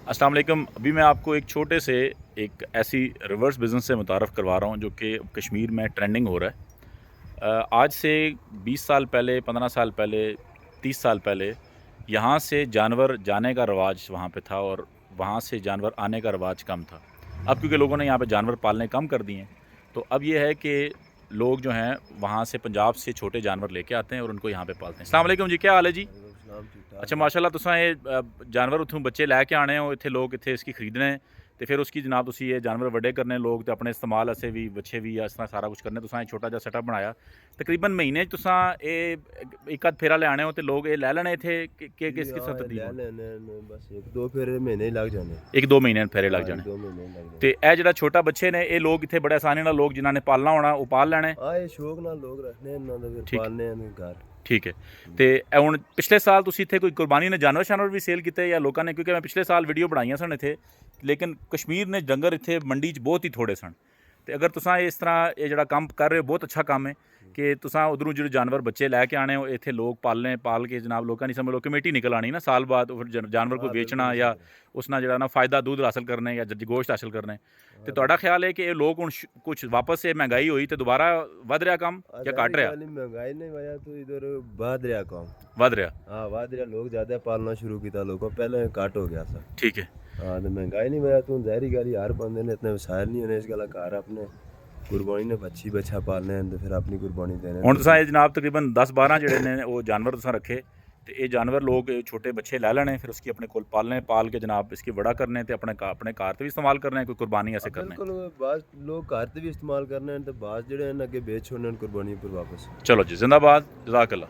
अस्सलाम वालेकुम। अभी मैं आपको एक छोटे से एक ऐसी रिवर्स बिज़नेस से मुतारफ़ करवा रहा हूँ जो कि कश्मीर में ट्रेंडिंग हो रहा है। आज से 20 साल पहले, 15 साल पहले, 30 साल पहले यहाँ से जानवर जाने का रवाज वहाँ पे था और वहाँ से जानवर आने का रवाज कम था। अब क्योंकि लोगों ने यहाँ पे जानवर पालने कम कर दिए हैं, तो अब ये है कि लोग जो हैं वहाँ से पंजाब से छोटे जानवर लेके आते हैं और उनको यहाँ पे पालते हैं। अस्सलाम वालेकुम जी, क्या हाल है जी? वालेकुम सलाम, ठीक ठाक अच्छा जी। माशाल्लाह तुसां जानवर उत्थों बच्चे लैके आने हो इत्थे लोग इत्थे इसकी खरीदने ते फिर उसकी जनाब तुसी ये जानवर बड्डे करने लोग ते अपने इस्तेमाल आस्ते भी बच्चे भी इस तरह सारा कुछ करने तुसां छोटा जिहा सेटअप बनाया। तकरीबन महीने च तुसां एक आध फेरा ले आने हो ते लोग ये लै लैने इत्थे कि जी किस हाँ, तरह तरतीब ले होनी? लेने ने बस 1-2 फेरे महीने ही लग जाने। 1-2 महीने फेरे लग हाँ, जाने। 1-2 महीने ही लग ते जाने। ए जेह्ड़ा छोटा बच्चे ने ये लोग इत्थे बड़े आसानी नाल लोग जिन्हां ने पालना होना ओह् पाल लैने। हाँ, ये शौक नाल लोग रखने इन्हां दे फिर ठीक पालने ने घर। ठीक है। ते हुण पिछले साल तुसी इत्थे कोई कुर्बानी ने जानवर शानवर भी सेल कीते या लोकां ने, क्योंकि मैं पिछले साल वीडियो बनाइयां सन इत्थे, लेकिन कश्मीर ने डंगर इत्थे मंडी च बहुत ही थोड़े सन। ते अगर तुसां इस तरह ये जेह्ड़ा कम्म कर रहे हो बहुत अच्छा कम्म है कि तुसां उद्धरों जेह्ड़े जानवर बच्चे लैके आने हो इत्थे लोग पालने, पाल के जनाब लोकां दी समझ लो कमेटी निकल आनी ना साल बाद फिर जानवर को हाँ, बिल्कुल बेचना ही या सही है। उस नाल जेह्ड़ा ना फ़ायदा दूध हासल करने या गोश्त हासल करने। ते हाँ, तुहाडा बिल्कुल। ख्याल है कि ये लोग हुण कुछ वापस से महंगाई होई ते दोबारा वध रहा कम्म या घट ज़ाहिर रहा? गल महंगाई ने वजह तो इधर बढ़ रहा काम। वध रहा। हाँ, बढ़ रहा, लोग ज़्यादा पालना शुरू कीता, लोगों पहले घट हो गया था। ठीक है। हाँ, तो महंगाई नहीं वजह तो ज़ाहिर गल हर बंदे ने इतने वसाइल नहीं होने इस गल्ला घर अपने कुर्बानी ने बच्ची बच्चा पालने हैं तो फिर अपनी कुर्बानी देने ਹੁਣ तो तुसां ਇਹ जनाब तकरीबन 10-12 ਜਿਹੜੇ ਨੇ ਉਹ ਜਾਨਵਰ तुसां रखे ਤੇ ਇਹ ਜਾਨਵਰ ਲੋग छोटे बच्चे ਲੈ ਲੈਣੇ फिर उसकी अपने कोल पालने पाल के जनाब इसकी बड़ा करने ते अपने घर ते भी इस्तेमाल करने कोई कुर्बानी ऐसे करने। बिल्कुल बाज़ लोग घर ते भी इस्तेमाल करने हैं तो बाज़ जेह्ड़े न अग्गे बेच छोड़ने न कुर्बानी पर वापस। चलो जी, जिंदाबाद, जज़ाकल्लाह।